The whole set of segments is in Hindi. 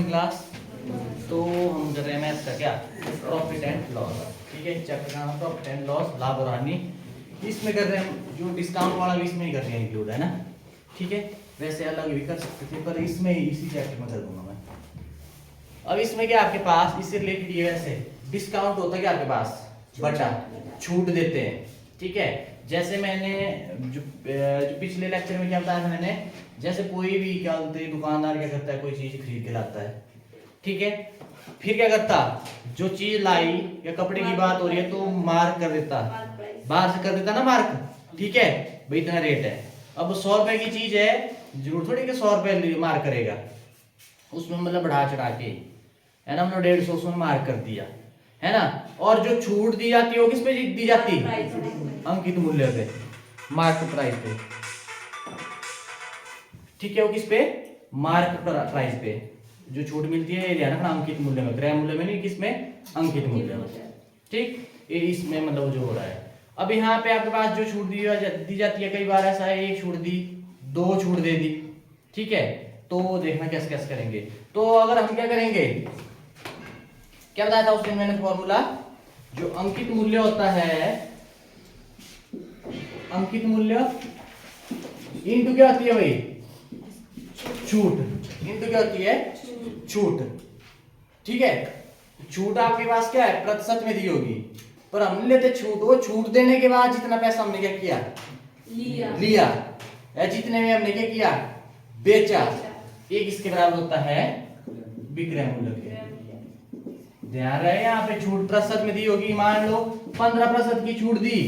क्लास। तो हम कर रहे हैं मैथ्स का क्या, प्रॉफिट एंड लॉस। ठीक है, चैप्टर का नाम प्रॉफिट एंड लॉस, लाभ और हानि। इसमें कर रहे हैं जो डिस्काउंट वाला भी इसमें ही कर रहे हैं इंक्लूड, है ना। ठीक है, वैसे अलग भी कर सकते थे पर इसमें इसी चैप्टर में कर दूंगा मैं। अब इसमें क्या आपके पास इससे रिलेटेड ये ऐसे डिस्काउंट होता है क्या आपके पास, बटा छूट देते हैं। ठीक है, जैसे मैंने जो पिछले लेक्चर में क्या बताया था मैंने, जैसे कोई भी क्या बोलते हैं दुकानदार क्या करता है, कोई चीज खरीद के लाता है। ठीक है, फिर क्या करता, जो चीज लाई या कपड़े की बात हो रही है तो मार्क कर देता, बाहर से कर देता ना मार्क। ठीक है भाई, इतना रेट है। अब 100 रुपए की चीज है, जरूर थोड़ी कि 100 रुपए मार्क करेगा, उसमें मतलब बढ़ा चढ़ा के, है ना, हमने 150 उसमें मार्क कर दिया, है ना। और जो छूट दी जाती है वो किस पे दी जाती है, अंकित मूल्य पे, मार्क प्राइस पे। ठीक है, वो किस पे, मार्क प्राइस पे जो छूट मिलती है, ये ध्यान रखना, अंकित मूल्य में, क्रय मूल्य में नहीं, किसमें, अंकित मूल्य में। ठीक, ये इसमें मतलब जो हो रहा है। अब यहाँ पे आपके पास जो छूट दी जाती है, कई बार ऐसा है एक छूट दी, दो छूट दे दी। ठीक है, तो देखना कैसे कैसे करेंगे। तो अगर हम क्या करेंगे, क्या बताया था उस दिन मैंने फॉर्मूला, जो अंकित मूल्य होता है, अंकित मूल्य इनटू क्या होती है भाई, छूट, इनटू क्या होती है, छूट। ठीक है, छूट आपके पास क्या है, प्रतिशत में दी होगी, पर हमने लेते छूट, वो छूट देने के बाद जितना पैसा हमने क्या किया, लिया या जितने में हमने क्या किया, बेचा, ये किसके बराबर होता है, विक्रय मूल्य के। ध्यान रहे, यहाँ पे छूट प्रतिशत में दी होगी, मान लो 15% की छूट दी,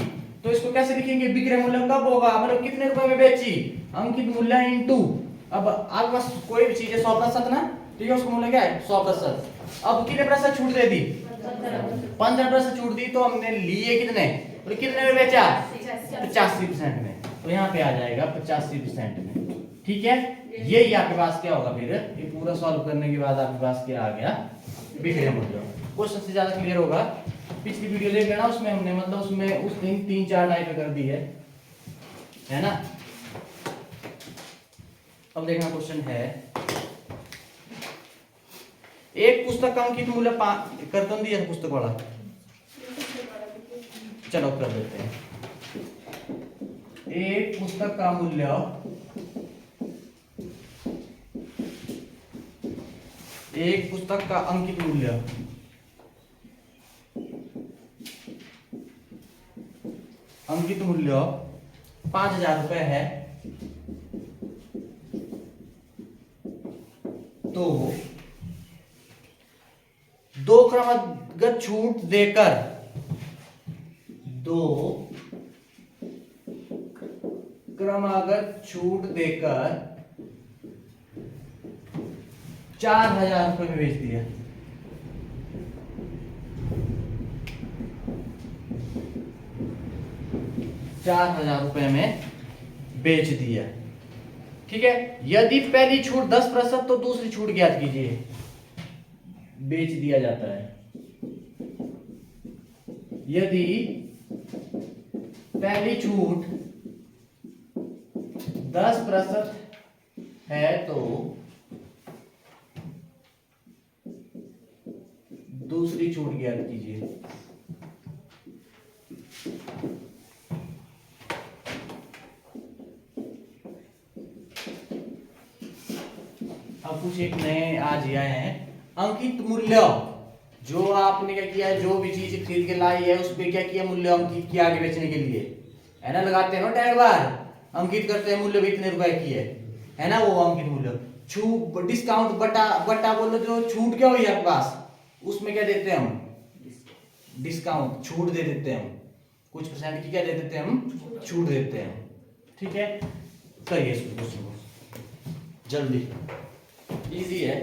तो इसको कैसे लिखेंगे, विक्रय मूल्य कब होगा, मतलब कितने रुपए में बेची, अंकित मूल्य इंटू, अब आपके पास कोई भी चीज है 100% ना, ठीक है, उसका मूल्य क्या है 100%। अब कितने प्रतिशत छूट दे दी, 15% छूट दी, तो हमने लिए कितने, और कितने में बेचा, 85% में, तो यहाँ पे आ जाएगा 85% में। ठीक है, यही आपके पास क्या होगा, फिर ये पूरा सॉल्व करने के बाद आपके पास क्या आ गया, विक्रय मूल्य। क्वेश्चन से ज्यादा क्लियर होगा, पिछली वीडियो देख लेना, उसमें हमने मतलब उसमें उस दिन 3-4 टाइप कर दी है ना। अब देखना क्वेश्चन है, एक पुस्तक का अंकित मूल्य कर तो दिया पुस्तक वाला, चलो कर देते हैं। एक पुस्तक का मूल्य, एक पुस्तक का अंकित मूल्य, अंकित मूल्य 5,000 रुपए है, तो दो क्रमागत छूट देकर, दो क्रमागत छूट देकर 4,000 रुपए में बेच दिया। ₹4,000 में बेच दिया। ठीक है, यदि पहली छूट 10% तो दूसरी छूट ज्ञात कीजिए, बेच दिया जाता है। यदि पहली छूट 10% है तो दूसरी छूट ज्ञात कीजिए। अब कुछ एक नए आज आए हैं, अंकित मूल्य, जो आपने क्या किया है, जो भी चीज खरीद के लाई है उस पे क्या किया, मूल्य अंकित किया आगे बेचने के लिए, है ना, लगाते हैं ना टैग बार, अंकित करते हैं मूल्य भी इतने रुपए की है ना, वो अंकित मूल्य। छूट डिस्काउंट बटा, बटा बोलो जो छूट क्या हुई आपके पास, उसमें क्या देते हैं हम, डिस्काउंट, छूट दे देते हैं हम, कुछ परसेंट की क्या दे देते हैं हम, छूट देते हैं। ठीक है, करिए इस क्वेश्चन को जल्दी, इजी है।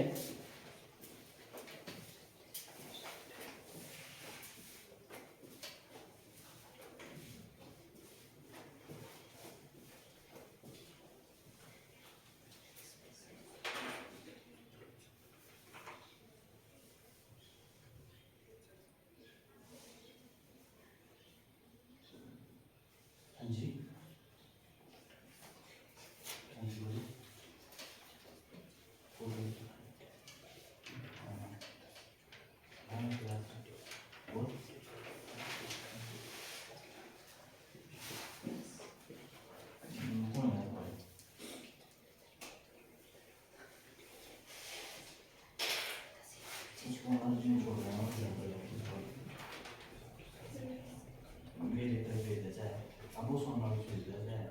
वो सुनना भी चाहिए है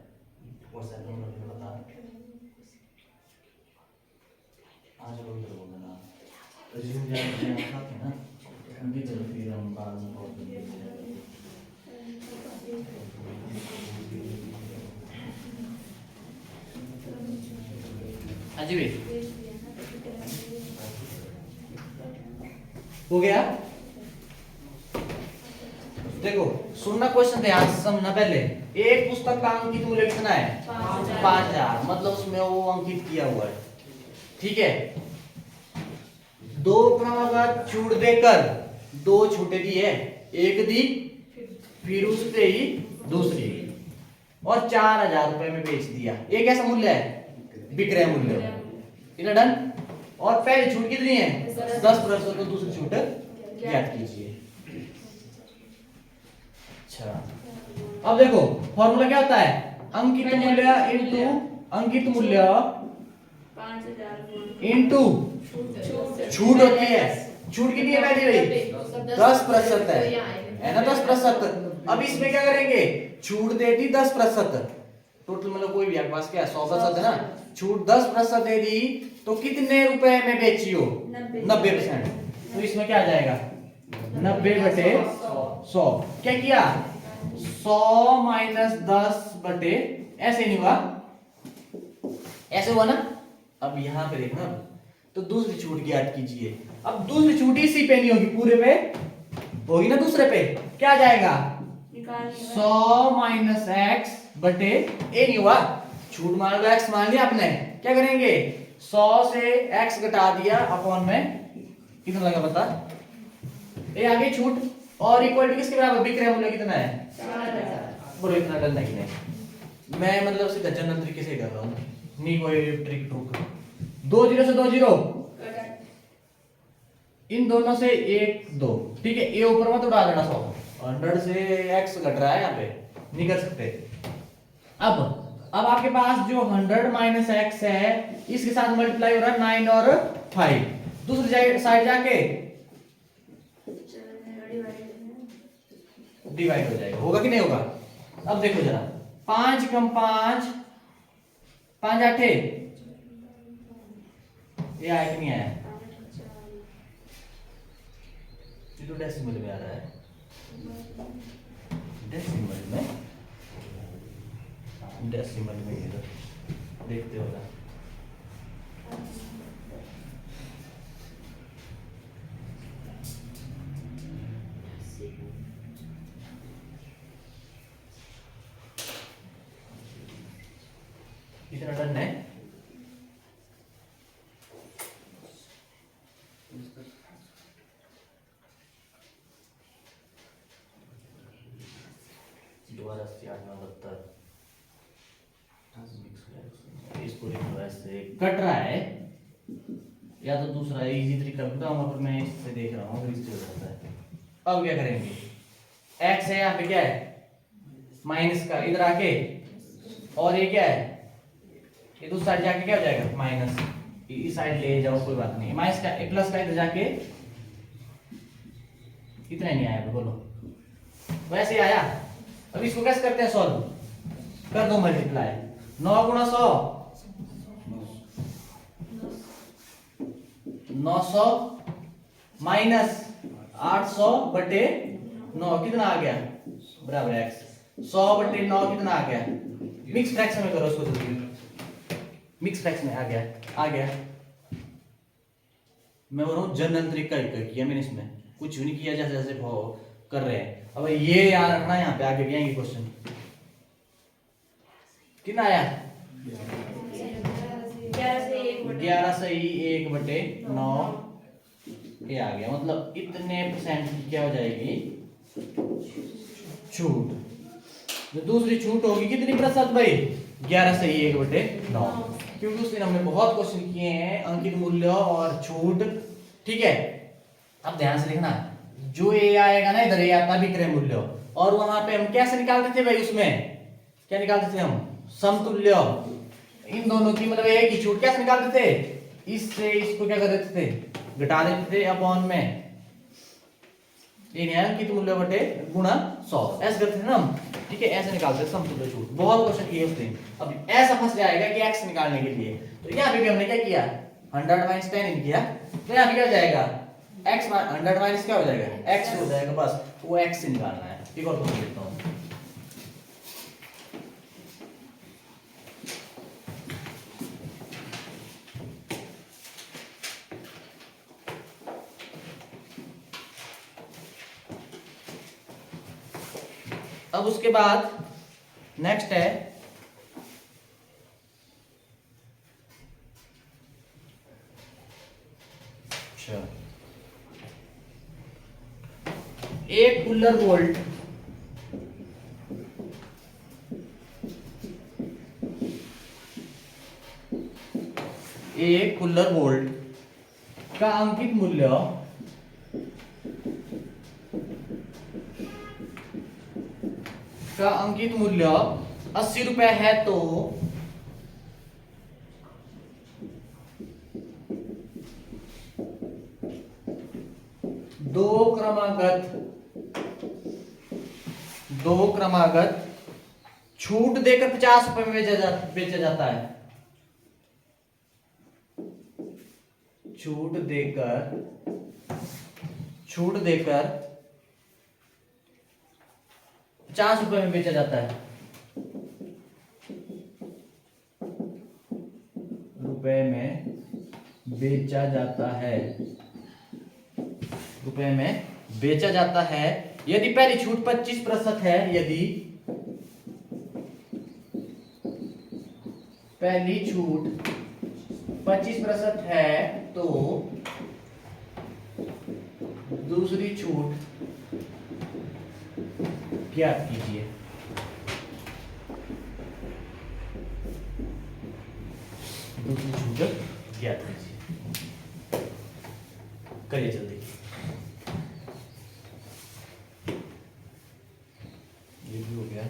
व्हाट्सएप नंबर पे बता आज लोग इधर बोल देना रिज्यूम जाने साथ है ना उनकी तरफ फिर हम बाद में कॉल करेंगे हाँ जी भाई हो गया। देखो सुनना क्वेश्चन ध्यान से समझना पहले। एक पुस्तक का अंकित मूल्य कितना है 5000 मतलब उसमें वो अंकित किया हुआ है। ठीक है, दो क्रमागत छूट देकर दो छूटे दी है, एक दी फिर उससे ही दूसरी और 4000 रुपए में बेच दिया। ये कैसा मूल्य है विक्रय मूल्य। इतना डन। और पहली छूट कितनी है 10% तो दूसरी छूट ज्ञात कीजिए। अच्छा अब देखो फॉर्मूला क्या होता है अंकित मूल्य इनटू अंकित मूल्य 5000 इनटू छूट होती है। छूट कितनी है पहली भाई 10% है ना 10%। अब इसमें क्या करेंगे छूट दे दी 10%। टोटल मतलब कोई भी आपके पास क्या 100% है ना। छूट 10% दे दी तो कितने रुपए में बेची हो 90%। तो इसमें क्या आ जाएगा 90/100। क्या किया 100 - 10/, ऐसे नहीं हुआ ऐसे हुआ ना। अब यहां पे देखना तो दूसरी छूट ज्ञात कीजिए। अब दूसरी छूट इसी पे नहीं होगी पूरे पे होगी ना दूसरे पे। क्या आ जाएगा 100 - x/, ए नहीं हुआ छूट मान लो x मान लिया आपने। क्या करेंगे 100 से x घटा दिया अपॉन में कितना लगा बता ये आगे छूट और इक्वल टू किसके बराबर विक्रय मूल्य कितना है 4000। बोलो इतना डर नहीं है मैं मतलब सीधा जनरल तरीके से कर रहा हूँ नहीं कोई ट्रिक ट्रुक। 2 0 से 2 0 इन दोनों से 1 2 ठीक है। ए ऊपर मत उड़ा देना 100 से x घट रहा है यहाँ पे नहीं कर सकते। अब आपके पास जो 100 - x है इसके साथ मल्टीप्लाई हो रहा है 9 और 5। दूसरी साइड जाके डिवाइड हो जाएगा। होगा कि नहीं होगा। अब देखो जरा 5 कम 5 5 8 ये आया कि नहीं आया। ये तो डेसिमल में आ रहा है डेसिमल में इधर देखते होगा। इतना डन है। दोबारा 88 इसको लिखो ऐसे कट रहा है या तो दूसरा इजी तरीका बताऊंगा पर मैं इससे देख रहा हूँ इससे हो जाता है। अब क्या करेंगे x है यहाँ पे क्या है माइनस का इधर आके और ये क्या है ये दूसरी साइड जाके क्या हो जाएगा माइनस इस साइड ले जाओ कोई बात नहीं माइनस का प्लस का इधर जाके इतना नहीं आया बोलो वैसे ही आया। अब इसको कैसे करते हैं सॉल्व कर दो मल्टीप्लाई 9 × 100 900 माइनस 800/9 कितना आ गया बराबर x 100/9 कितना आ गया। मिक्स फ्रैक्शन में करो उसको जल्दी मिक्स फ्रैक्शन में आ गया। मैं बोल रहा हूँ जनरल तरीका किया मैंने इसमें कुछ भी नहीं किया जैसे जैसे कर रहे हैं। अब ये याद रखना यहाँ पे आगे भी आएंगे क्वेश्चन। कितना आया 11 से 1/9 ये आ गया। मतलब इतने % की क्या हो जाएगी छूट। जो दूसरी छूट होगी कितनी प्रतिशत भाई 11 से 1/9 क्योंकि उस दिन हमने बहुत क्वेश्चन किए हैं अंकित मूल्य और छूट। ठीक है अब ध्यान से देखना जो ये आएगा ना इधर ये आता विक्रय मूल्य और वहां पे हम कैसे निकालते थे भाई उसमें क्या निकालते थे हम समतुल्य इन दोनों की मतलब एक ही छूट कैसे निकालते थे इससे इसको क्या कर देते थे घटा देते थे अपॉन में ये अंकित मूल्य बटे गुणा 100 ऐसे करते थे ना हम। ठीक है, ऐसे निकालते हैं समतुल्य छूट। बहुत क्वेश्चन किए उसने। अब ऐसा फंस जाएगा कि x निकालने के लिए, तो यहाँ पे भी हमने क्या किया, 100 माइनस 10 किया, तो यहाँ पे क्या हो जाएगा, x 100 माइनस क्या हो जाएगा, x हो जाएगा, बस वो x से निकालना है। एक और क्वेश्चन देखता हूँ। अब उसके बाद नेक्स्ट है एक कूलर वोल्ट एक कूलर वोल्ट का अंकित मूल्य का अंकित मूल्य 80 रुपए है, तो दो क्रमागत छूट देकर 50 रुपए में बेचा जाता है। छूट देकर 50 रुपए में बेचा जाता है। रुपए में बेचा जाता है यदि पहली छूट 25% है, यदि पहली छूट 25% है, तो दूसरी छूट ज्ञात कीजिए। दूसरी छूट ज्ञात कीजिए, करिए जल्दी। ये भी हो गया।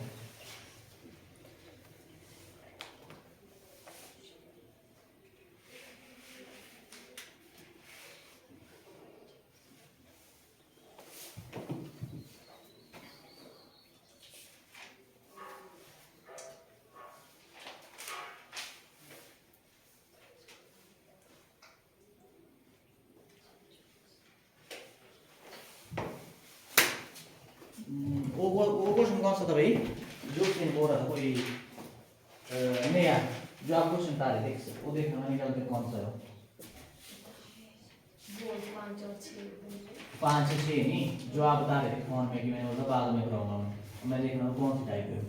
वो क्वेश्चन कौन सा था भाई, जो उसने बोल रहा था कोई, नहीं यार, जो आप क्वेश्चन बता रहे थे वो देखना, मैं निकाल के कौन सा है। 5 से 6 नहीं, जो आप बता रहे थे फोन में कि मैंने बोला बाद में कराऊंगा, मैं देख रहा हूँ कौन सी टाइप है,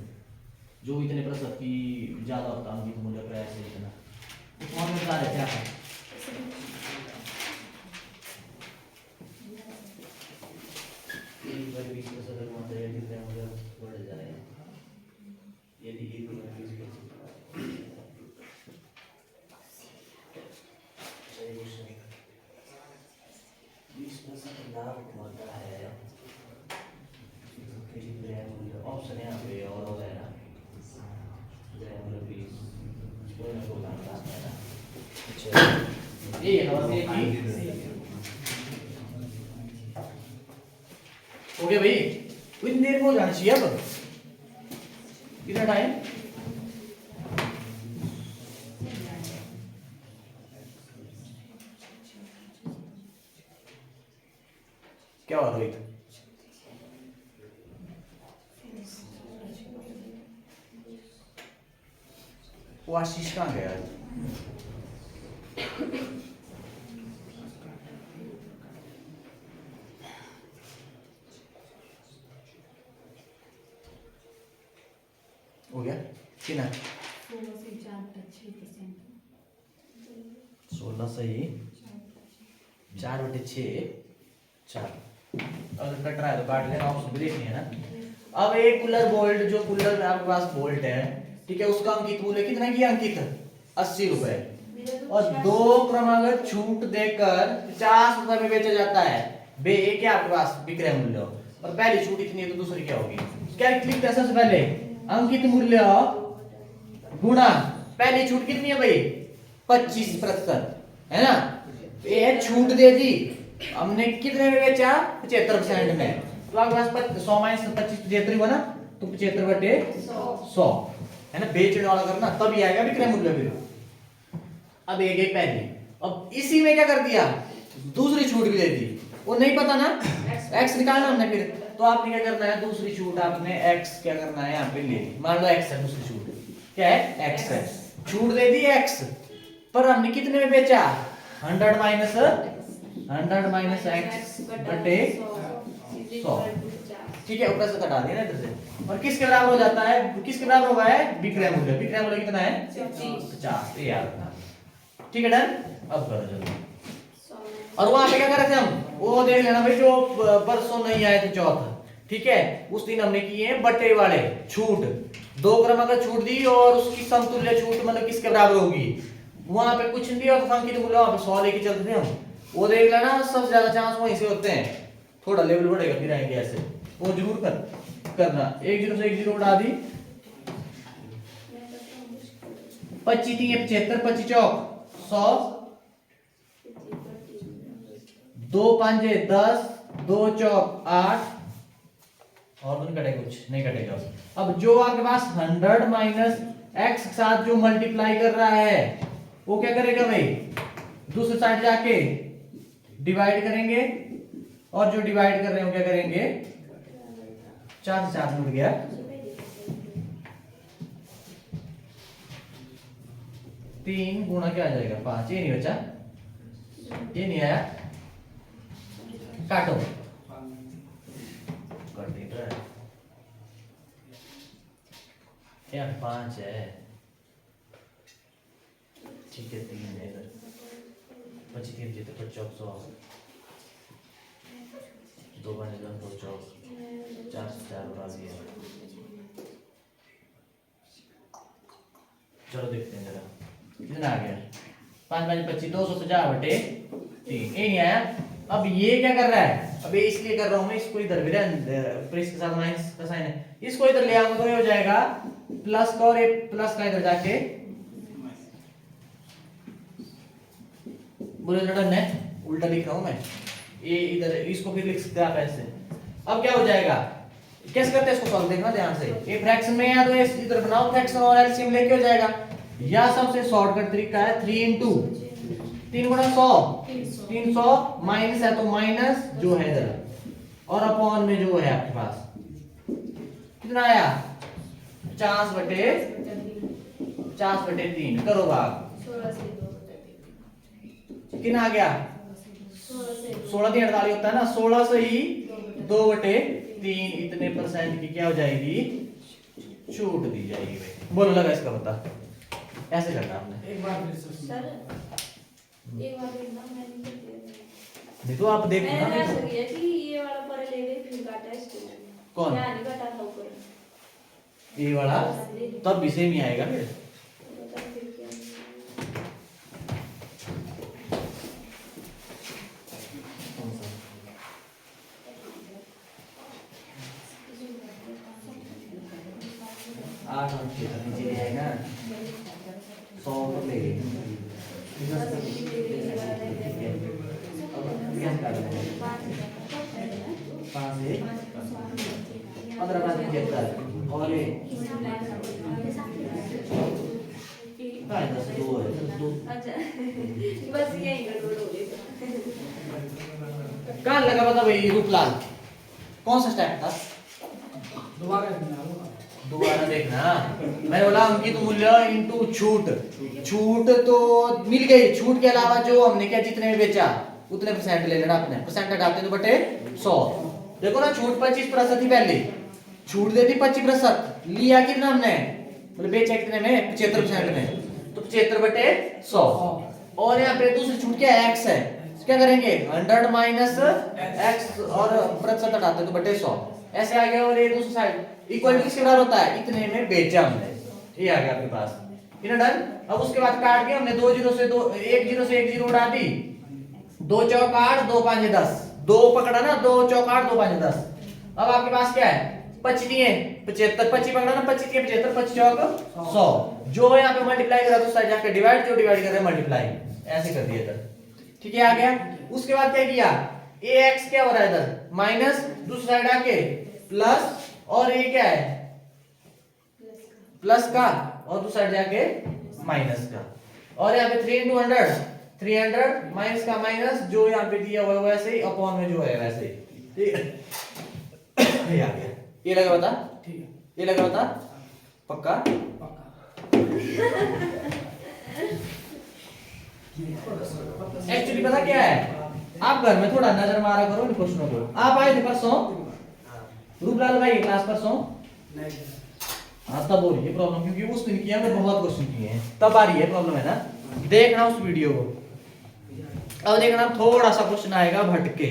जो इतने प्रतिशत की ज्यादा होता है उनकी मुझे ऐसे इतना फोन में बता रहे क्या था। ऑप्शन यहाँ पे और है ना, हो गया भाई, इतनी देर में हो जाना चाहिए। अब कितना टाइम, क्या हुआ रोहित, वो आशीष कहाँ गया आज? हो गया कितना, 16 सही 4/6 4। अगर कट रहा है तो काट लेना, ऑप्शन भी देखनी है ना। अब एक कूलर बोल्ट, जो कूलर में आपके पास बोल्ट है, ठीक है, उसका अंकित मूल्य कितना किया, अंकित 80 रुपए, और 2 क्रमागत छूट देकर 50 रुपए में बेचा जाता है। बे क्या आपके पास विक्रय मूल्य, और पहली छूट इतनी है तो दूसरी क्या होगी, क्या लिखते हैं सबसे पहले, अंकित मूल्य गुणा पहली छूट कितनी है भाई, 25% है ना। ये छूट दे दी, हमने कितने में बेचा, 75% में, तो आपके पास 100 माइनस 25 75 हुआ ना, तो 75/100 है ना, बेचने वाला करना तभी आएगा विक्रय मूल्य फिर। अब एक एक पहले, अब इसी में क्या कर दिया, दूसरी छूट भी दे दी, वो नहीं पता ना x निकालना हमने फिर, तो आपने क्या करना है, दूसरी छूट आपने x क्या करना है यहाँ पे ले ली, मान लो x है दूसरी छूट, क्या है x है, छूट दे दी x, पर हमने कितने में बेचा, 100 माइनस x बटे 100, ठीक है, ऊपर से घटा दिया ना इधर से, और किसके बराबर हो जाता है, किसके बराबर होगा है, विक्रय मूल्य, विक्रय मूल्य कितना है 50, ये याद रखना, ठीक है डन। अब करो जल्दी, और वहां पे क्या कर रहे थे हम, वो देख लेना भाई जो परसों नहीं आए थे चौथा, ठीक है, उस दिन हमने किए हैं बटे वाले छूट, 2 क्रमांक छूट दी और उसकी समतुल्य छूट मतलब किसके बराबर होगी, वहां पे कुछ नहीं दिया तो संख्या मूल्य वहां पे 100 लेके चलते थे हम, वो देख लेना सबसे ज्यादा चांस वहीं से होते हैं, थोड़ा लेवल बढ़ेगा फिर आएंगे ऐसे, वो जरूर करना, 1 0 से 1 0 उड़ा दी, 25 3 75, 25 चौक 100, 2 5 10, 2 चौक 8, और तो नहीं कटेगा, कुछ नहीं कटेगा। अब जो आपके पास 100 माइनस x के साथ जो मल्टीप्लाई कर रहा है वो क्या करेगा भाई, दूसरी साइड जाके डिवाइड करेंगे, और जो डिवाइड कर रहे हो क्या करेंगे, 4 से 4 उठ गया, 3 गुणा क्या आ जाएगा 5, ये नहीं बचा, ये नहीं आया, काटो, कर दे यार 5 है, ठीक है 3 है इधर, 25 3 जीते 25 100, 2 5 10 2 चौक 4 से 4 उड़ा दिया, चलो देखते हैं जरा कितना आ गया, 5 5 25 250/3, ये नहीं आया। अब ये क्या कर रहा है, अब ये इसलिए कर रहा हूं मैं, इसको इधर भी इसके साथ माइनस का साइन है, इसको इधर ले आऊंगा तो ये हो जाएगा प्लस का, और ये प्लस का इधर जाके बोले लड़न है, उल्टा लिख रहा हूं मैं, ये इधर इसको फिर लिख सकते हैं आप ऐसे। अब क्या हो जाएगा, कैसे करते हैं इसको सॉल्व, देखना ध्यान से, ये फ्रैक्शन में है तो ये इधर बनाओ फ्रैक्शन और एलसीएम लेके हो जाएगा, या सबसे शॉर्टकट तरीका है 3 × 3 गुणा 100, 300 माइनस है तो माइनस जो है इधर, और अपॉन में जो है आपके पास कितना आया 50/3, करो भाग, कितना आ गया 16 3 48 होता है ना, 16 से ही 2/3 इतने परसेंट की क्या हो जाएगी, छूट दी जाएगी भाई। बोलो लगा इसका बता, ऐसे करना आपने, एक बार सर एक बार देखना, मैं नहीं करती, देखो आप देखो ना, मैंने ऐसा किया कि ये वाला पर ले गए फिर काटा इसको, कौन क्या नहीं काटा था ऊपर, ये वाला, तब भी सेम ही आएगा फिर, पता नहीं फिर क्या, आठ और छह तो नीचे जाएगा, 100 तो ले गए, अब क्या कर रहे हैं, 5 से 15 5 75, और ये 10 2 है, 2 अच्छा बस यही गड़बड़ हो गई, कहाँ लगा पता भाई, रूपलाल कौन सा स्टेप था, दोबारा देखना, मैंने बोला अंकित मूल्य इनटू छूट, छूट तो मिल गई, छूट के अलावा जो हमने क्या जितने में बेचा उतने परसेंट ले लेना, अपने परसेंट हटाते तो बटे 100, देखो ना छूट 25% थी पहले, छूट दे दी 25%, लिया कितना हमने, मतलब बेचा कितने में 75% में, तो 75/100, और यहाँ पे दूसरी छूट क्या है x है, क्या करेंगे 100 माइनस x और प्रतिशत हटाते तो बटे 100, ऐसे आ गया, और ये दूसरी साइड इक्वल टू किसके बराबर होता है, इतने में बेचा हमने, ये आ गया आपके पास, इतना डन। अब उसके बाद काट के हमने 2 0 से 2 1 0 से 1 0 उड़ा दी, 2 चौक 8 2 5 10, 2 पकड़ा ना, 2 चौक 8 2 5 10, अब आपके पास क्या है 25 दिए 75, 25 पकड़ा ना, 25 दिए 75, 25 चौक 100, जो यहाँ पे मल्टीप्लाई करा तो साइड जाके डिवाइड, जो डिवाइड कर रहे हैं मल्टीप्लाई, ऐसे कर दिया इधर, ठीक है आ गया। उसके बाद क्या किया, ax क्या हो रहा है इधर माइनस, दूसरी साइड आके प्लस, और ये क्या है प्लस का और दूसरा साइड जाके माइनस का। और यहाँ पे 3 into 100 300 माइनस का माइनस, जो यहाँ पे दिया हुआ है वैसे ही, अपॉन में जो है वैसे ही। ठीक है, ये आ गया। ये लगा बता? ठीक है, ये लगा बता? पक्का? पक्का। एक्चुअली पता क्या है, आप घर में थोड़ा नजर मारा करो इन क्वेश्चनों को। आप आए थे परसों रूपलाल भाई क्लास परसों? नहीं, हाँ, तब हो रही है प्रॉब्लम, क्योंकि उस दिन किया हमने बहुत क्वेश्चन किए हैं, तब आ रही है प्रॉब्लम, है ना? देखना उस वीडियो को। अब देखना थोड़ा सा क्वेश्चन आएगा भटके,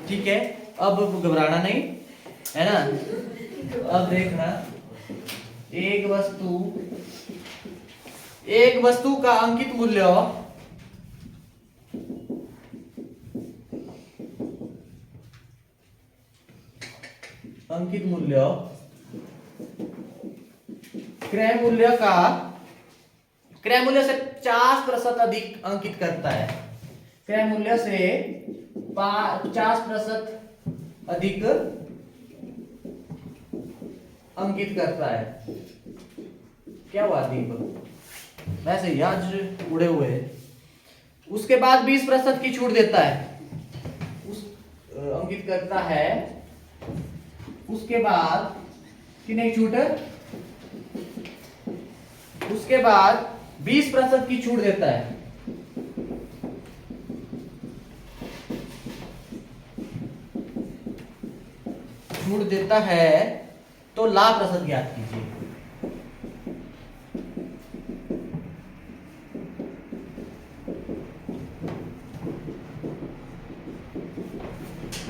ठीक है? अब घबराना नहीं, है ना? अब देखना, एक वस्तु का अंकित मूल्य क्रय मूल्य से 50% अधिक अंकित करता है। क्रय मूल्य से 50% अधिक अंकित करता है। क्या हुआ दीपक? वैसे ही आज उड़े हुए हैं। उसके बाद 20% की छूट देता है, अंकित करता है। उसके बाद कितने की छूट है? उसके बाद 20% की छूट देता है। छूट देता है तो लाभ प्रतिशत ज्ञात कीजिए।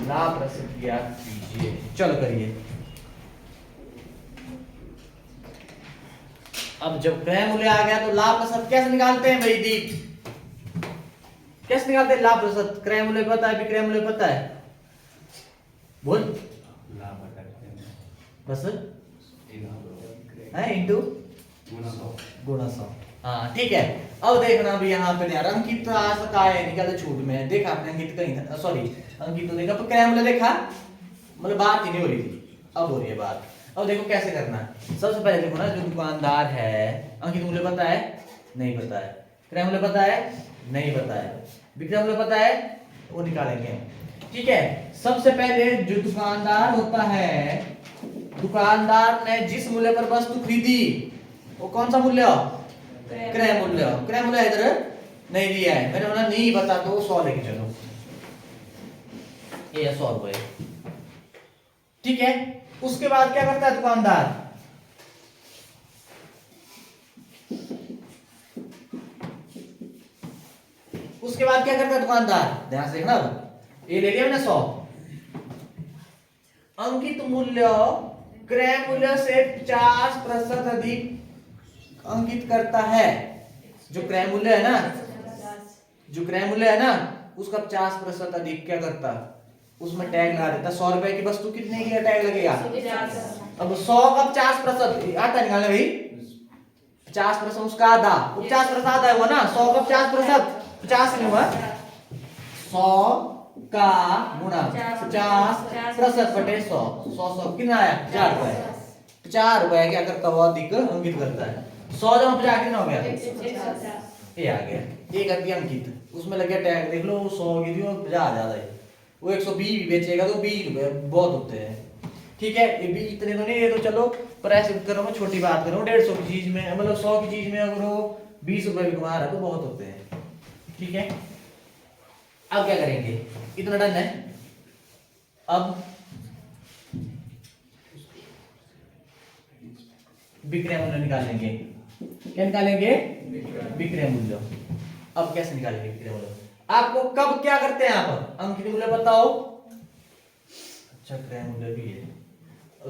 लाभ प्रतिशत ज्ञात कीजिए। चलो करिए। अब जब क्रय मूल्य आ गया तो लाभ प्रतिशत कैसे निकालते हैं भाई दीप? कैसे निकालते हैं लाभ प्रतिशत? क्रय मूल्य पता है, विक्रय मूल्य पता है? बोल। बस है इनटू गुणा 100। हाँ ठीक है। अब देखना भी यहाँ पे यार अंकित आ सका है, निकाले छूट में। देखा आपने अंकित कहीं, सॉरी अंकित तो देखा, पर क्रय मूल्य देखा, मतलब बात ही नहीं हो रही थी, अब हो रही है बात। अब देखो कैसे करना है। सबसे पहले देखो ना, जो दुकानदार है, अंकित मूल्य पता है? नहीं पता है। क्रय मूल्य पता है? नहीं पता है। विक्रय मूल्य पता है? वो निकालेंगे, ठीक है। सबसे पहले जो दुकानदार होता है, दुकानदार ने जिस मूल्य पर वस्तु खरीदी वो कौन सा मूल्य? क्रय मूल्य। क्रय मूल्य इधर नहीं दिया है, मैंने बोला नहीं बता तो 100 लेके चलो, ये 100 रुपए, ठीक है। उसके बाद क्या करता है दुकानदार? उसके बाद क्या करता है दुकानदार? ध्यान से देखना। अब ये ले लिया मैंने 100। अंकित मूल्य क्रय मूल्य से 50% अधिक अंकित करता है। जो क्रय मूल्य है ना, जो क्रय मूल्य है ना, उसका 50% अधिक क्या करता? उसमें टैग लगा देता। 100 रुपए की वस्तु कितने की टैग लगेगा? अब 100 का 50% आता निकालने भाई, 50% उसका आधा, 50% आधा हुआ ना, 100 का 50%, 50 नहीं हुआ, 100 का गुणा 50% बटे 100, 100 कितना आया? 4 रुपए। 4 रुपए क्या करता हुआ अधिक अंकित करता है। 100 जमा 50 कितना हो गया? ये आ गया। ये कर दिया अंकित, उसमें लग गया टैग। देख लो 100 की थी और 50 ज्यादा है, वो 120 भी बेचेगा तो 20 रुपए बहुत होते हैं, ठीक है। ये भी इतने तो नहीं, ये तो चलो, पर ऐसे करो, मैं छोटी बात करूँ, 150 की चीज में, मतलब 100 की चीज में अगर वो 20 रुपए भी कमा रहा है तो बहुत होते हैं, ठीक है। अब क्या करेंगे? इतना डन है। अब विक्रय मूल्य निकालेंगे। क्या निकालेंगे? विक्रय मूल्य। अब कैसे निकालेंगे विक्रय मूल्य? आपको कब क्या करते हैं आप? अंकित मूल्य बताओ। अच्छा क्रय मूल्य भी है,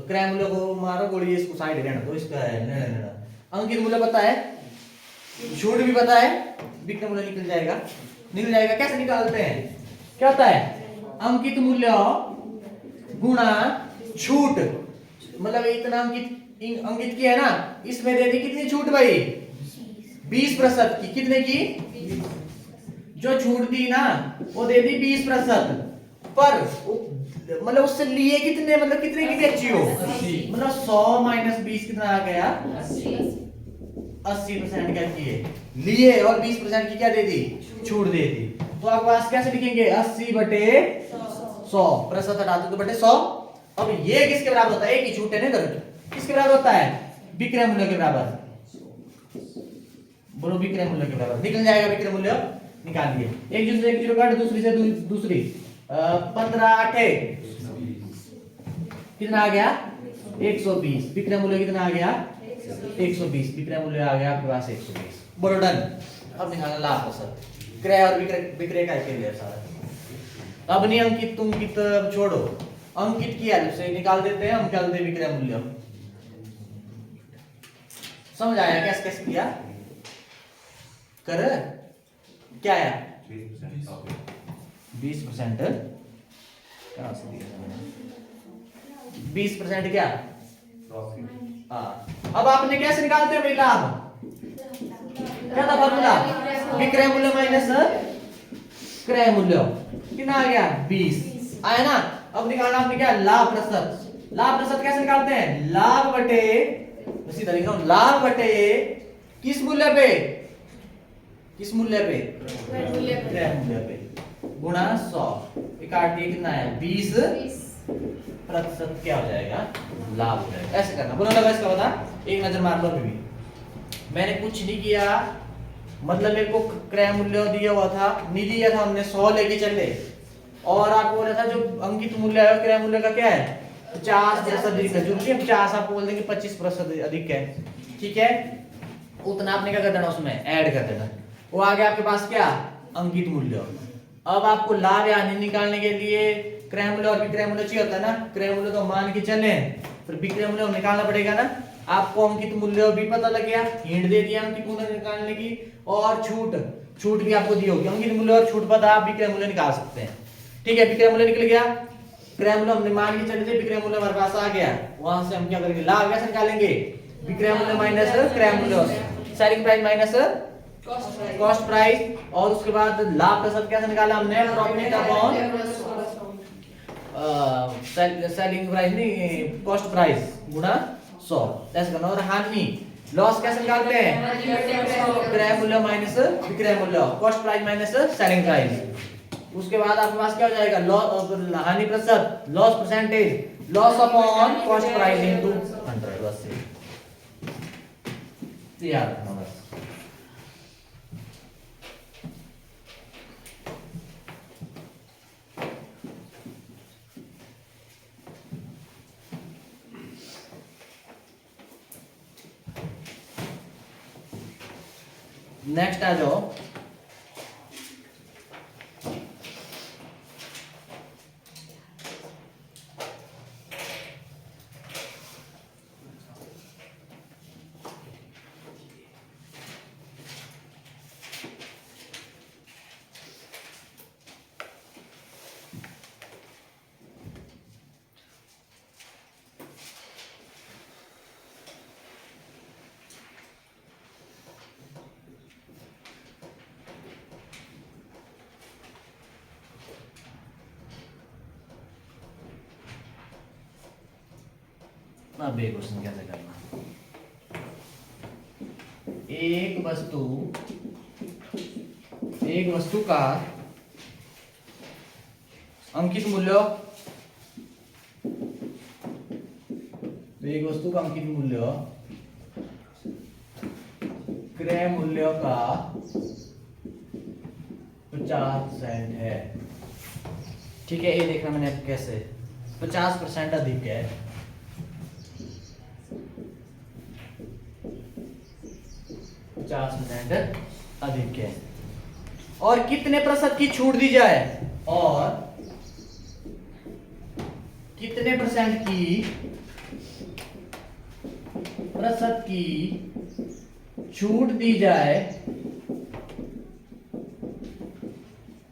क्रय मूल्य को मारो गोली, इसको साइड रहना दो, इसका है अंकित मूल्य पता है, छूट भी पता है, विक्रय मूल्य निकल जाएगा। निकल जाएगा। कैसे निकालते हैं? क्या होता है? अंकित मूल्य गुणा छूट, मतलब इतना अंकित किया है ना, इसमें दे दी कितनी छूट भाई? 20% की। कितने की? जो छूट दी ना वो दे दी 20%, पर मतलब उससे लिए कितने, मतलब कितने की बेची हो, 80। मतलब 100 माइनस 20 कितना आ गया, 80। 80% क्या किए लिए, और 20% की क्या दे दी, छूट दे दी। तो आपके पास कैसे लिखेंगे, 80 बटे 100, प्रतिशत हटाते तो बटे 100। अब ये किसके बराबर होता है, एक ही छूट है ना इधर, किसके बराबर होता है, विक्रय मूल्य के बराबर। बोलो विक्रय मूल्य के बराबर, निकल जाएगा विक्रय मूल्य, निकालिए। एक दूसरे की जीरो काट, दूसरी से दूसरी 15 8 कितना आ गया, 120। विक्रय मूल्य कितना आ गया, 120। विक्रय मूल्य आ गया आपके पास 120। बोलो डन। अब निकालना लाभ औसत, क्रय और विक्रय का अकेले सारा। अब नहीं अंकित तुम की छोड़ो, अंकित किया से निकाल देते हैं, हम निकाल दे विक्रय मूल्य। समझ आया कैसे कैसे किया, कर क्या आया, 20%, कहां से दिया मैंने, 20% क्या, हाँ। अब आपने कैसे निकालते हैं भाई लाभ, क्या था फॉर्मूला, विक्रय मूल्य माइनस क्रय मूल्य, कितना आ गया 20 आया ना। अब निकालना आपने क्या, लाभ प्रतिशत। लाभ प्रतिशत कैसे निकालते हैं, लाभ बटे, सीधा लिख रहा हूं, लाभ बटे किस मूल्य पे, किस मूल्य पे, क्रय मूल्य पे, गुणा 100। काट दिए कितना है 20 प्रतिशत क्या हो जाएगा, लाभ हो जाएगा। ऐसे करना, बुरा लगा इसका बता, एक नजर मार लो। अभी मैंने कुछ नहीं किया, मतलब मेरे को क्रय मूल्य दिया हुआ था, नहीं दिया था हमने, 100 लेके चले, और आपको बोला था जो अंकित मूल्य है क्रय मूल्य का क्या है 50% अधिक है, जो कि 50 आपको बोल देंगे 25% अधिक है, ठीक है। उतना आपने क्या कर देना, उसमें ऐड कर देना, वो आ गया आपके पास क्या, अंकित मूल्य। अब आपको लाभ या हानि निकालने के लिए क्रय मूल्य और विक्रय मूल्य चाहिए होता है ना। क्रय मूल्य तो मान के चले, फिर विक्रय मूल्य निकालना पड़ेगा ना। आपको अंकित मूल्य भी पता लग गया, हिंट दे दिया अंकित मूल्य निकालने की, और छूट भी आपको दी होगी। अंकित मूल्य और छूट पता, आप विक्रय मूल्य निकाल सकते हैं, ठीक है। विक्रय मूल्य निकल गया, क्रय मूल्य हमने मान के चले थे, विक्रय मूल्य हमारे पास आ गया, वहां से हम क्या करेंगे, लाभ कैसे निकालेंगे, विक्रय मूल्य माइनस क्रय मूल्य, selling price minus cost price, और उसके बाद लाभ प्रतिशत कैसे निकाला हमने, प्रॉफिट अपॉन सेलिंग प्राइस नहीं कॉस्ट प्राइस गुणा 100, ऐसे करना। और हानि लॉस कैसे निकालते हैं, क्रय मूल्य माइनस विक्रय मूल्य, cost price minus selling price. उसके बाद आपके पास क्या हो जाएगा, हानि प्रतिशत, loss percentage, loss upon cost price into 100, बस ये याद रखना बस। नेक्स्ट आ जाओ, अब एक क्वेश्चन कैसे करना, एक वस्तु का अंकित मूल्य, एक वस्तु का अंकित मूल्य क्रय मूल्य का 50% है, ठीक है। ये देखना मैंने कैसे 50% अधिक है, 50% अधिक है, और कितने प्रतिशत की छूट दी जाए, और कितने प्रतिशत की छूट दी जाए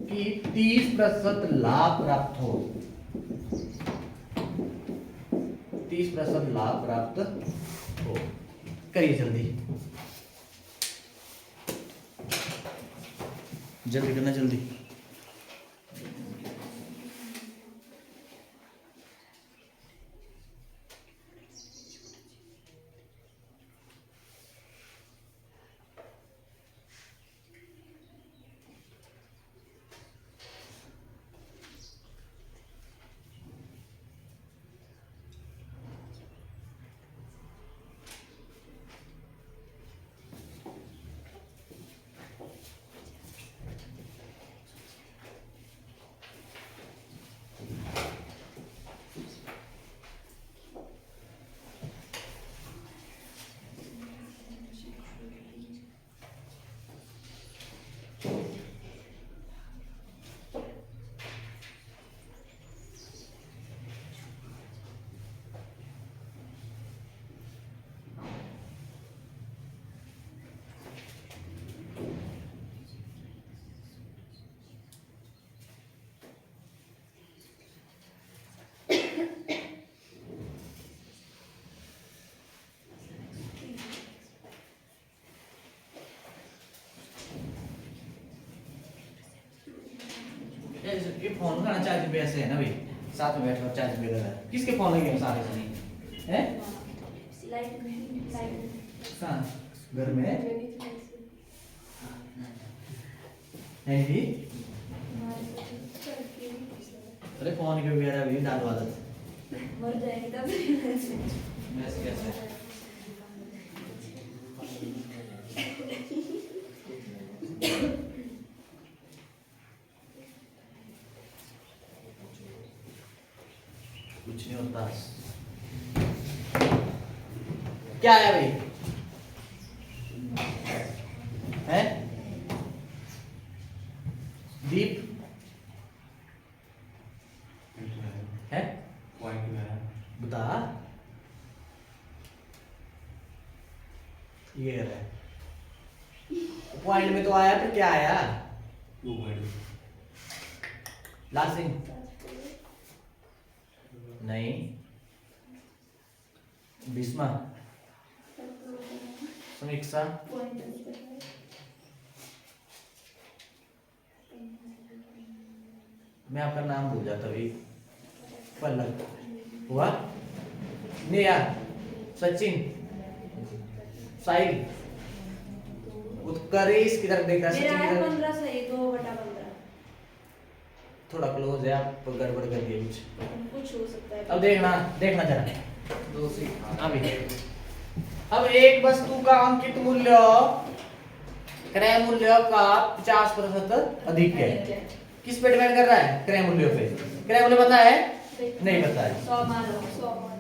कि 30% लाभ प्राप्त हो, 30% लाभ प्राप्त हो। करिए जल्दी जल्दी करना, जल्दी। ये फोन का चार्ज पे ऐसे है ना भाई, साथ में बैठकर चार्ज पे कर रहा है। किसके फोन लगे हैं सारे सनी हैं? कहाँ? घर में है जी? अरे फोन के वगैरह भी डाल वाला मर जाएंगे तब मैस कैसे कुछ नहीं होता। क्या है भाई है दीप है बता ये है पॉइंट में तो आया फिर क्या आया लास्ट सिंह नहीं भीष्मा समीक्षा मैं आपका नाम भूल जाता भाई पल्लव हुआ नेहा सचिन साहिल उत्कर्ष की तरफ देख रहा है मेरा सचिन है की तरफ 15 सही 2/15 थोड़ा क्लोज है आप गड़बड़ कर दिए कुछ हो सकता है। अब देखना देखना जरा दूसरी अभी अब एक वस्तु का अंकित मूल्य क्रय मूल्य का 50% अधिक है। किस पे डिपेंड कर रहा है? क्रय मूल्य पे। क्रय मूल्य पता है? नहीं पता है। 100 मान लो 100 मान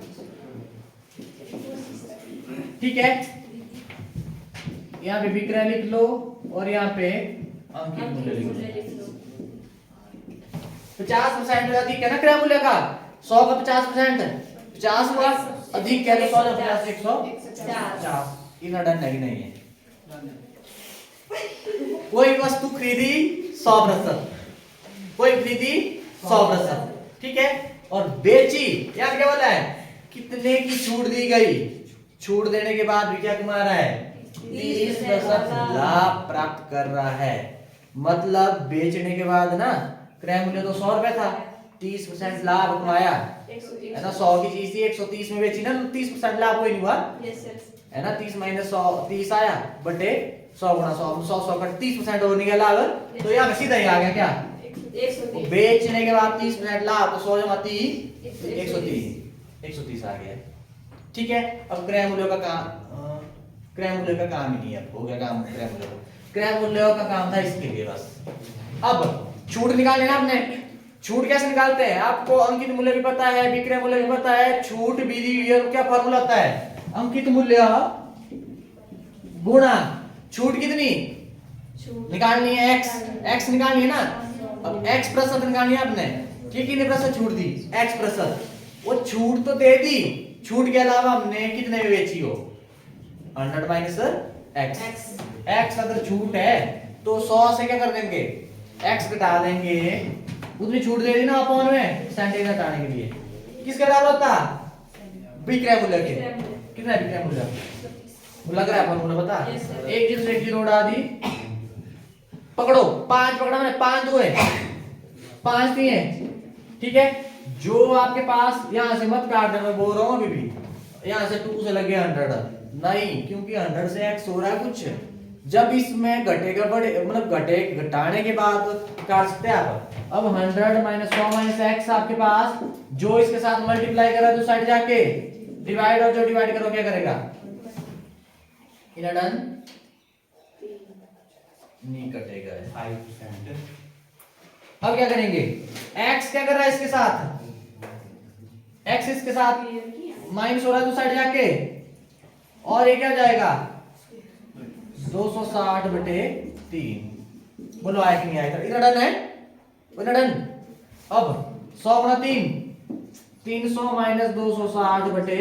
ठीक है, यहाँ पे विक्रय लिख लो और यहाँ पे अंकित मूल्य लिख लो। 50% अधिक है ना क्रय मूल्य का, 100 का 50%, 50 हुआ अधिक है तो 100 का 50 150 इन डन नहीं है। कोई वस्तु खरीदी 100%, कोई खरीदी 100%, ठीक है, और बेची यार क्या बोला है कितने की छूट दी गई, छूट देने के बाद भी क्या कमा रहा है 30% लाभ प्राप्त कर रहा है। मतलब बेचने के बाद ना क्रय मूल्य तो 100 रुपए था, 30% लाभ कमाया है ना। 100 की चीज थी 130 में बेची ना, 30% लाभ कोई नहीं हुआ है ना। 30 माइनस 100 30 आया बटे 100 गुणा 100 100 का 30% और निकल लाभ, तो यहाँ सीधा ही आ गया क्या 130 बेचने के बाद 30% लाभ, तो 100 जमा 30 130 आ गया। ठीक है, अब क्रय मूल्य का काम, क्रय मूल्य का काम ही नहीं है, अब हो गया काम क्रय मूल्य का। क्रय मूल्य का काम था इसके लिए बस। अब छूट निकालने ना आपने, छूट कैसे निकालते हैं? आपको अंकित मूल्य भी पता है, विक्रय मूल्य भी पता है, छूट भी दी हुई है, तो क्या फॉर्मूला होता है अंकित मूल्य गुणा छूट कितनी निकालनी है x, x निकालनी है ना। अब x% निकालनी है आपने, कितने प्रतिशत छूट दी x%, वो छूट तो दे दी, छूट के अलावा हमने कितने में बेची हो 100 माइनस x अगर छूट है तो 100 से क्या कर देंगे x घटा देंगे, उतनी छूट दे दी ना अपॉन में परसेंटेज घटाने के लिए। किसके बराबर होता विक्रय मूल्य के। कितना है विक्रय मूल्य लग रहा है फॉर्मूला पता? एक जीरो से एक जीरो उड़ा दी, पकड़ो 5 पकड़ा मैंने, 5 2 है 5 3 है, ठीक है। जो आपके पास यहां से मत काट देना, मैं बोल रहा हूं अभी भी यहां से 2 से लगे 100 नहीं, क्योंकि 100 से x हो रहा है कुछ। जब इसमें घटेगा बड़े मतलब घटे घटाने के बाद काट सकते हैं आप। अब 100 माइनस 100 माइनस x आपके पास जो इसके साथ मल्टीप्लाई कर रहा है तो साइड जाके डिवाइड, और जो डिवाइड करो क्या करेगा डन नहीं कटेगा 5%। अब क्या करेंगे x क्या कर रहा है इसके साथ, x इसके साथ माइनस हो रहा है तो साइड जाके, और ये क्या जाएगा 260 बटे 3। बोलो आया कि नहीं आया? इधर डन है, इधर डन। अब 100 गुणा 3 300 माइनस 260 बटे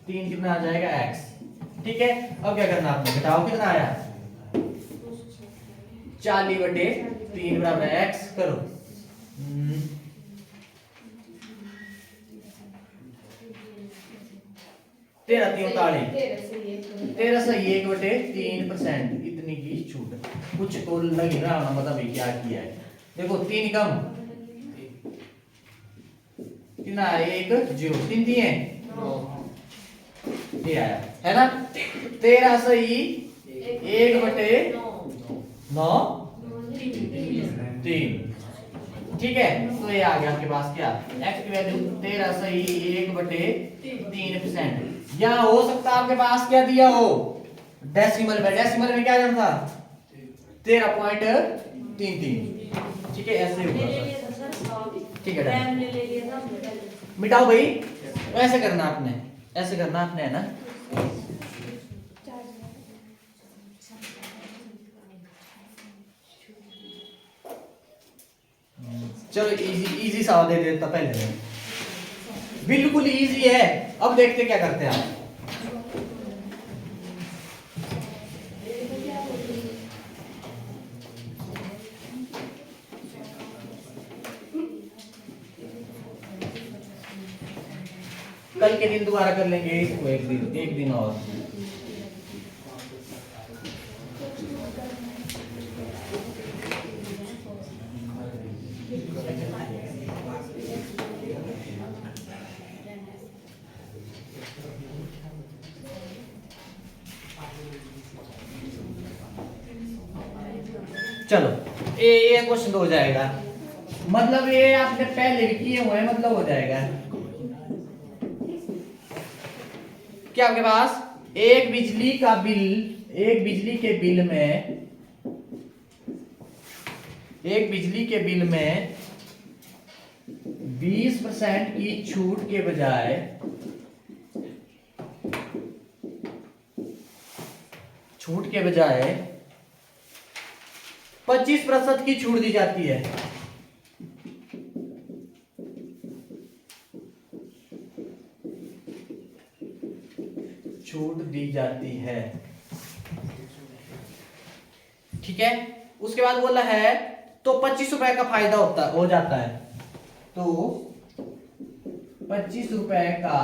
3 कितना आ जाएगा x, ठीक है। अब क्या करना आपने घटाओ, कितना आया 40 बटे 3 बराबर है x, करो 13 सही 1 बटे 3%, इतनी की छूट। कुछ तो लग ही रहा होना मतलब क्या किया है। देखो 3 कम कितना आया 1 0 3 दिए ये आया है ना 13 सही 1/9 3 ठीक है तो ये आ गया आपके पास क्या x की वैल्यू 13 सही 1/3%। या हो सकता है आपके पास क्या दिया हो डेसिमल में क्या जाना था 13.33 ठीक है ऐसे ले होगा लिया था सर ठीक है, डन। टाइम ले लिया था हमने पहले। मिटाओ भाई ऐसे करना आपने है ना चलो इजी सा दे देता पहले बिल्कुल इजी है अब देखते क्या करते हैं आप कल के दिन दोबारा कर लेंगे इसको एक दिन और चलो ये क्वेश्चन तो हो जाएगा मतलब ये आपने पहले भी किए हुए हैं मतलब हो जाएगा क्या आपके पास एक बिजली के बिल में 20% की छूट के बजाय 25% की छूट दी जाती है ठीक है उसके बाद बोला है तो 25 रुपए का फायदा हो जाता है तो 25 रुपए का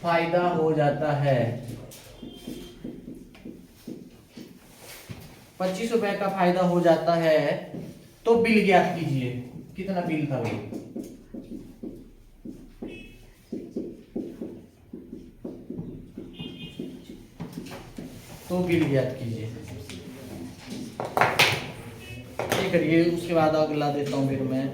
फायदा हो जाता है 25 रुपए का फायदा हो जाता है तो बिल ज्ञात कीजिए कितना बिल था वो तो बिल ज्ञात कीजिए ये करिए उसके बाद अगला देता हूं फिर मैं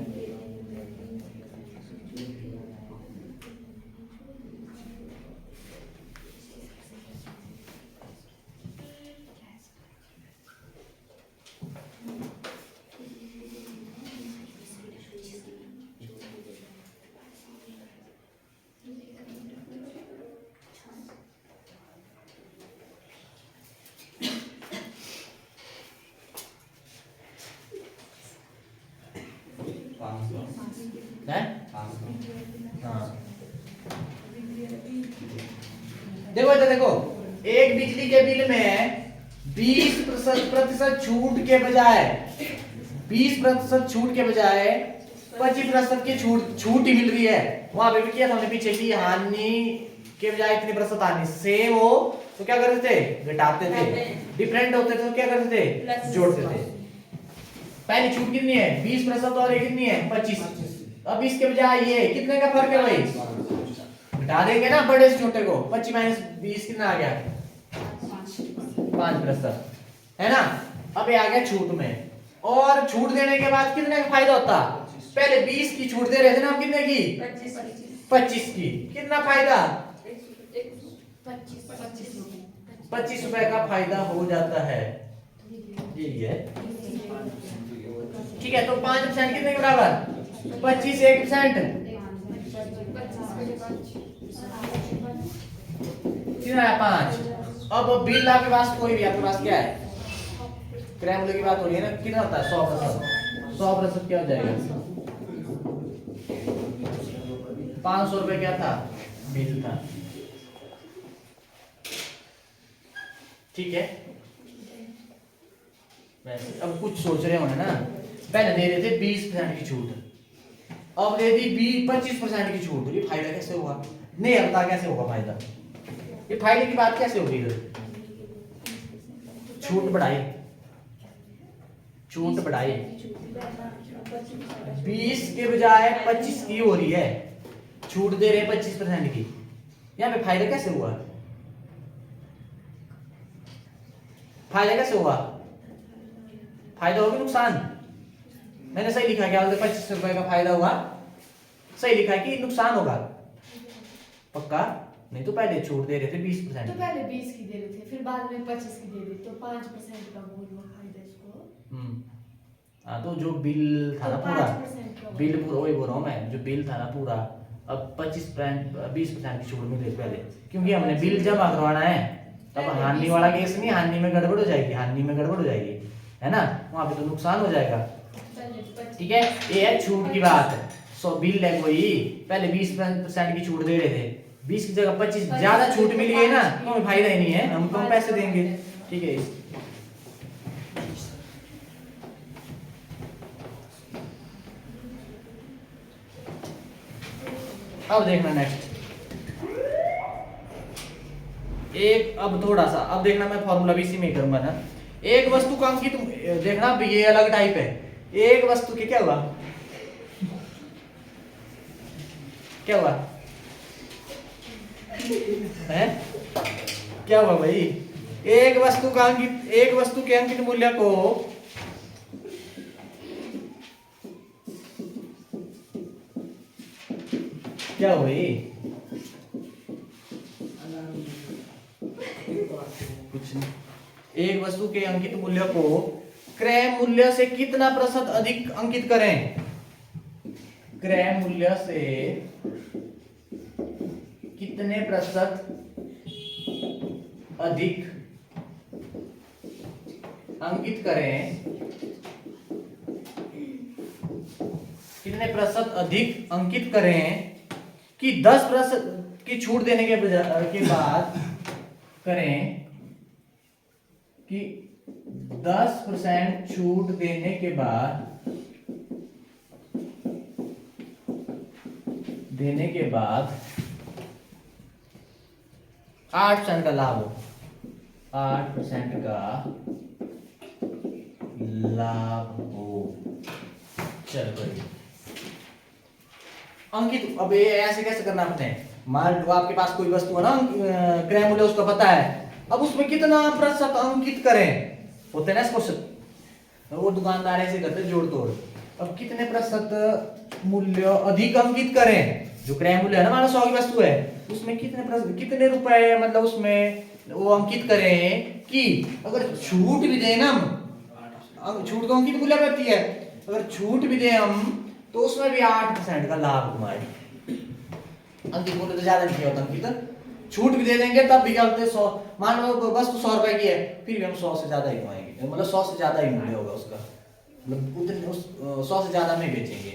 है हाँ देखो एक बिजली के बिल में 20% छूट के बजाय 20% छूट के बजाय 25% की छूट ही मिल रही है वहां पे भी किया था हमने पीछे की हानि के बजाय इतनी प्रतिशत हानि सेम हो तो क्या करते थे घटाते थे डिफरेंट होते थे तो क्या करते थे जोड़ते थे पहली छूट कितनी है 20% और ये कितनी है 25 अब इसके बजाय ये कितने का फर्क है भाई घटा देंगे ना बड़े से छोटे को 25 माइनस 20 कितना आ गया 5% है ना अब ये आ गया छूट में और छूट देने के बाद कितने का फायदा होता पहले 20 की छूट दे रहे थे ना अब कितने की 25 की कितना फायदा 25 रुपए का फायदा हो जाता है यही है ठीक है तो 5% कितने के बराबर 25 1% कितना है 5 अब बिल आपके पास कोई भी आपके पास क्या है क्रैमले की बात हो रही है ना कितना होता है 100% क्या हो जाएगा 500 रुपए क्या था बिल था ठीक है वैसे अब कुछ सोच रहे होंगे ना पहले दे रहे थे 20% की छूट अब दे दी 25% की छूट ये फायदा कैसे हुआ नहीं आता कैसे होगा फायदा ये फायदे की बात कैसे होगी इधर छूट छूट बढ़ाई, 20 20 के बजाय 25 की हो रही है, छूट दे रहे हैं 25% की। यहाँ पे फायदा कैसे हुआ, फायदा कैसे हुआ, फायदा होगा नुकसान, मैंने सही लिखा क्या, 25 रुपए का फायदा हुआ, सही लिखा है कि नुकसान होगा पक्का, नहीं तो पहले छूट दे रहे थे 20%। तो पहले 20 की दे रहे थे, फिर बाद में 25 की दे दी, तो 5% का बोल हुआ फायदा इसको। हाँ तो जो बिल था ना तो पूरा, 5% का बिल पूरा वही बोल रहा हूँ मैं, जो बिल था ना पूरा, अब 20% की छूट मिल रही पहले, क्योंकि हमने बिल जमा करवाना है। अब हानि वाला केस नहीं, हानि में गड़बड़ हो जाएगी, हानि में गड़बड़ हो जाएगी, है ना, वहां पे तो नुकसान हो जाएगा। ठीक है, ये है छूट की बात। सो बिल है वही, पहले 20% की छूट दे रहे थे, 20 की जगह 25 ज्यादा छूट मिल गई ना, तो हमें फायदा ही नहीं है, हम कम पैसे देंगे। ठीक है, अब देखना नेक्स्ट, एक अब थोड़ा सा, अब देखना मैं फॉर्मूला भी इसी में करूंगा ना। एक वस्तु का अंकित, देखना अब ये अलग टाइप है, एक वस्तु के क्या हुआ, क्या हुआ है, क्या हुआ भाई, एक वस्तु का अंकित, एक वस्तु के अंकित मूल्य को क्या हुआ ये, कुछ नहीं, एक वस्तु के अंकित मूल्य को क्रय मूल्य से कितना प्रतिशत अधिक अंकित करें, क्रय मूल्य से कितने प्रतिशत अधिक अंकित करें, कितने प्रतिशत अधिक अंकित करें कि 10% की छूट देने के बाद करें कि 10% छूट देने के बाद 8% का लाभ हो, 8% का लाभ हो। चलो बढ़िया, अंकित, अब ये ऐसे कैसे करना आपने, मान लो आपके पास कोई वस्तु है ना, क्रय मूल्य उसका पता है, अब उसमें कितना प्रतिशत अंकित करें, होते हैं ना क्वेश्चन, वो दुकानदार ऐसे करते जोड़ तोड़, अब कितने प्रतिशत मूल्य अधिक अंकित करें, जो क्रय मूल्य है ना, मान लो 100 की वस्तु है, उसमें कितने रुपए मतलब उसमें वो अंकित करें कि अगर छूट भी दें ना हम, छूट तो अंकित मूल्य रहती है, अगर छूट भी दें हम तो उसमें भी 8% का लाभ हमारे, अंकित मूल्य तो ज्यादा नहीं होता, अंकित छूट भी दे देंगे तब भी क्या होते 100, मान लो वस्तु 100 रुपए की है, फिर भी हम 100 से ज्यादा ही कमाएंगे, मतलब 100 से ज्यादा ही मूल्य होगा उसका, मतलब उतने 100 से ज्यादा में बेचेंगे।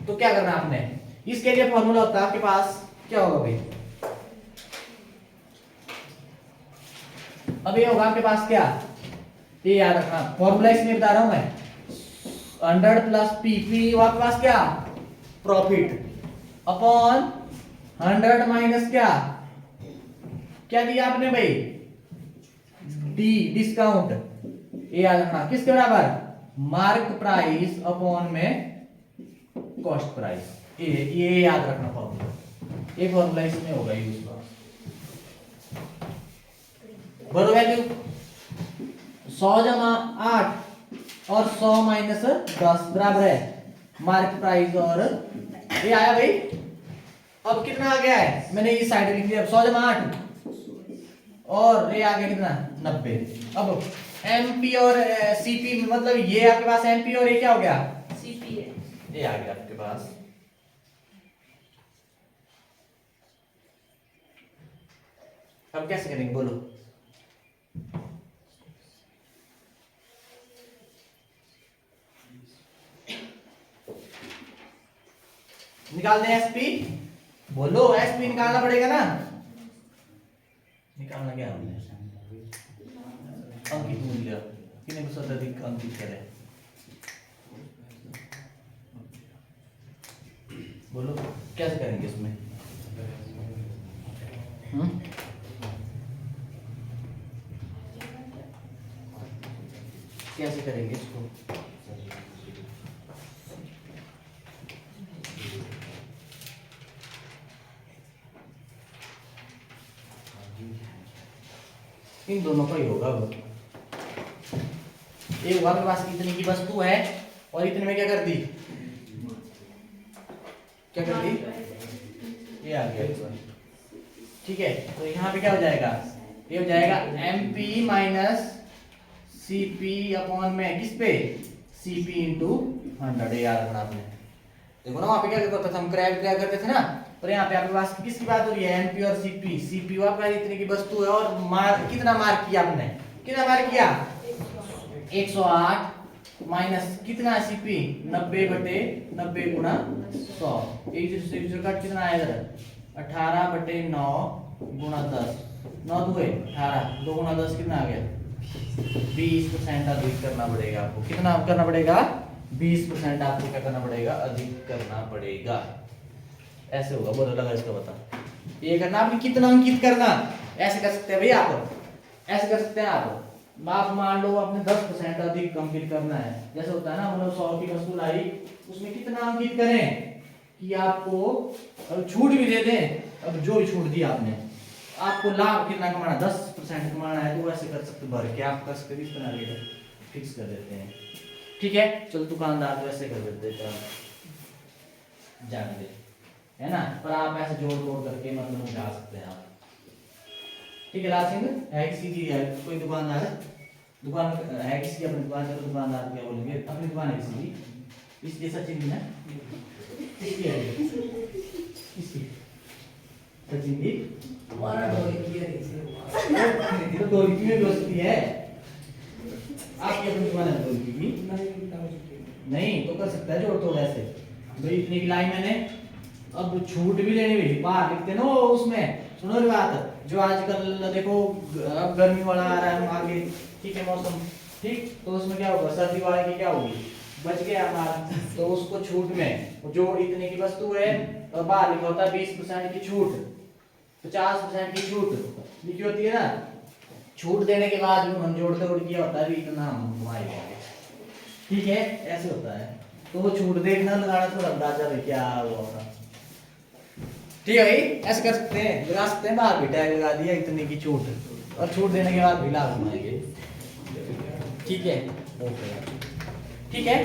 तो क्या करना आपने, इसके लिए फॉर्मूला होता है आपके पास, क्या होगा भाई, अब ये होगा आपके पास क्या, ये याद रखना फॉर्मूला इसमें बता रहा हूं मैं, 100 प्लस पी आपके पास क्या, प्रॉफिट अपॉन 100 माइनस क्या दिया आपने भाई, डी डिस्काउंट, ये याद रखना किसके बराबर, मार्क प्राइस अपॉन में कॉस्ट प्राइस, ये याद रखना फॉर्मूला, ये फॉर्मूला इसमें होगा यूज, बड़ो वैल्यू 100 जमा 8 और 100 माइनस 10 बराबर है मार्क प्राइस, और ये आया भाई, अब कितना आ गया है, मैंने इस साइड लिख दिया 100 जमा 8 और ये आ गया कितना 90। अब एमपी और सीपी, मतलब ये आपके पास एमपी और ये क्या हो गया सीपी है, ये आ गया आपके पास। अब कैसे करेंगे बोलो, निकाल दें एसपी, बोलो एसपी निकालना पड़ेगा ना, निकालना क्या हमने, अंकित मूल्य कितने प्रतिशत अधिक अंकित करें, बोलो कैसे करेंगे इसमें, कैसे करेंगे इसको, इन दोनों का ही होगा वो। एक हुआ आपके पास इतने की वस्तु है और इतने में क्या कर दी, क्या कर दी, ये आ गया इस बार। ठीक है, तो यहाँ पे क्या हो जाएगा, ये हो जाएगा MP माइनस CP अपॉन में किस पे, CP इंटू 100। याद रखना आपने, देखो ना वहाँ पे क्या करते थे हम, क्या करते थे ना, और यहाँ पे आपके पास किसकी बात हो रही है, MP और CP। CP आपका इतने की वस्तु है और मार कितना मार्क किया आपने, कितना मार्क किया 108 माइनस कितना CP 90/90 गुणा 100। एक से कट कितना आया इधर 18/9 गुणा 10, 9 दुए 18, 2 गुणा 10 कितना आ गया 20% अधिक करना पड़ेगा आपको। कितना करना पड़ेगा 20% आपको क्या करना पड़ेगा, अधिक करना पड़ेगा। ऐसे होगा, बोलो लगा इसका बता, ये करना आपने कितना अंकित करना, ऐसे कर सकते हैं भैया आप, ऐसे कर सकते हैं आप मान लो आपने 10% अधिक अंकित करना है, जैसे होता है ना, मतलब 100 की वस्तु लाई, उसमें कितना अंकित करें कि आपको अब छूट भी दे दें, अब जो भी छूट दी आपने, आपको लाभ कितना कमाना 10% कमाना है, तो वैसे कर सकते, भर के आप कर सकते, इस तरह फिक्स कर देते हैं। ठीक है, चलो दुकानदार तो ऐसे कर देते हैं जान दे, है ना, पर आप ऐसे जोड़ तोड़ करके मतलब जा सकते हैं आप। ठीक है, लाल सिंह है किसी की, है कोई दुकानदार है, दुकान है किसी की अपनी दुकान, तो दुकानदार क्या बोलेंगे, अपनी दुकान है किसी की, इसलिए सचिन है किसकी है, किसकी सचिन की, हमारा ढोलकी है, तो ढोलकी में दोस्ती है, आपकी अपनी दुकान है ढोलकी की, नहीं तो कर सकता है जोड़ तोड़ ऐसे, भाई इतने की लाई मैंने, अब छूट भी लेनी हुई बाहर लिखते ना उसमें, सुनो रे बात, जो आजकल देखो अब गर्मी वाला आ रहा है आगे, ठीक है मौसम, ठीक, तो उसमें क्या होगा, सर्दी वाले की क्या होगी, बच गया हमारा, तो उसको छूट में जो इतने की वस्तु है और बाहर लिखा होता है 20% की छूट, 50% की छूट लिखी होती है ना, छूट देने के बाद हम जोड़ते उड़ किया होता है इतना हम घुमाएंगे, ठीक है, ऐसे होता है, तो वो छूट देखना लगाना थोड़ा अंदाजा भी क्या होगा। ठीक है भाई, ऐसे कर सकते हैं, लगा सकते हैं, बाहर भी टैग लगा दिया इतने की छूट, और छूट देने के बाद भी लाभ घुमाएंगे। ठीक है, ओके, ठीक है।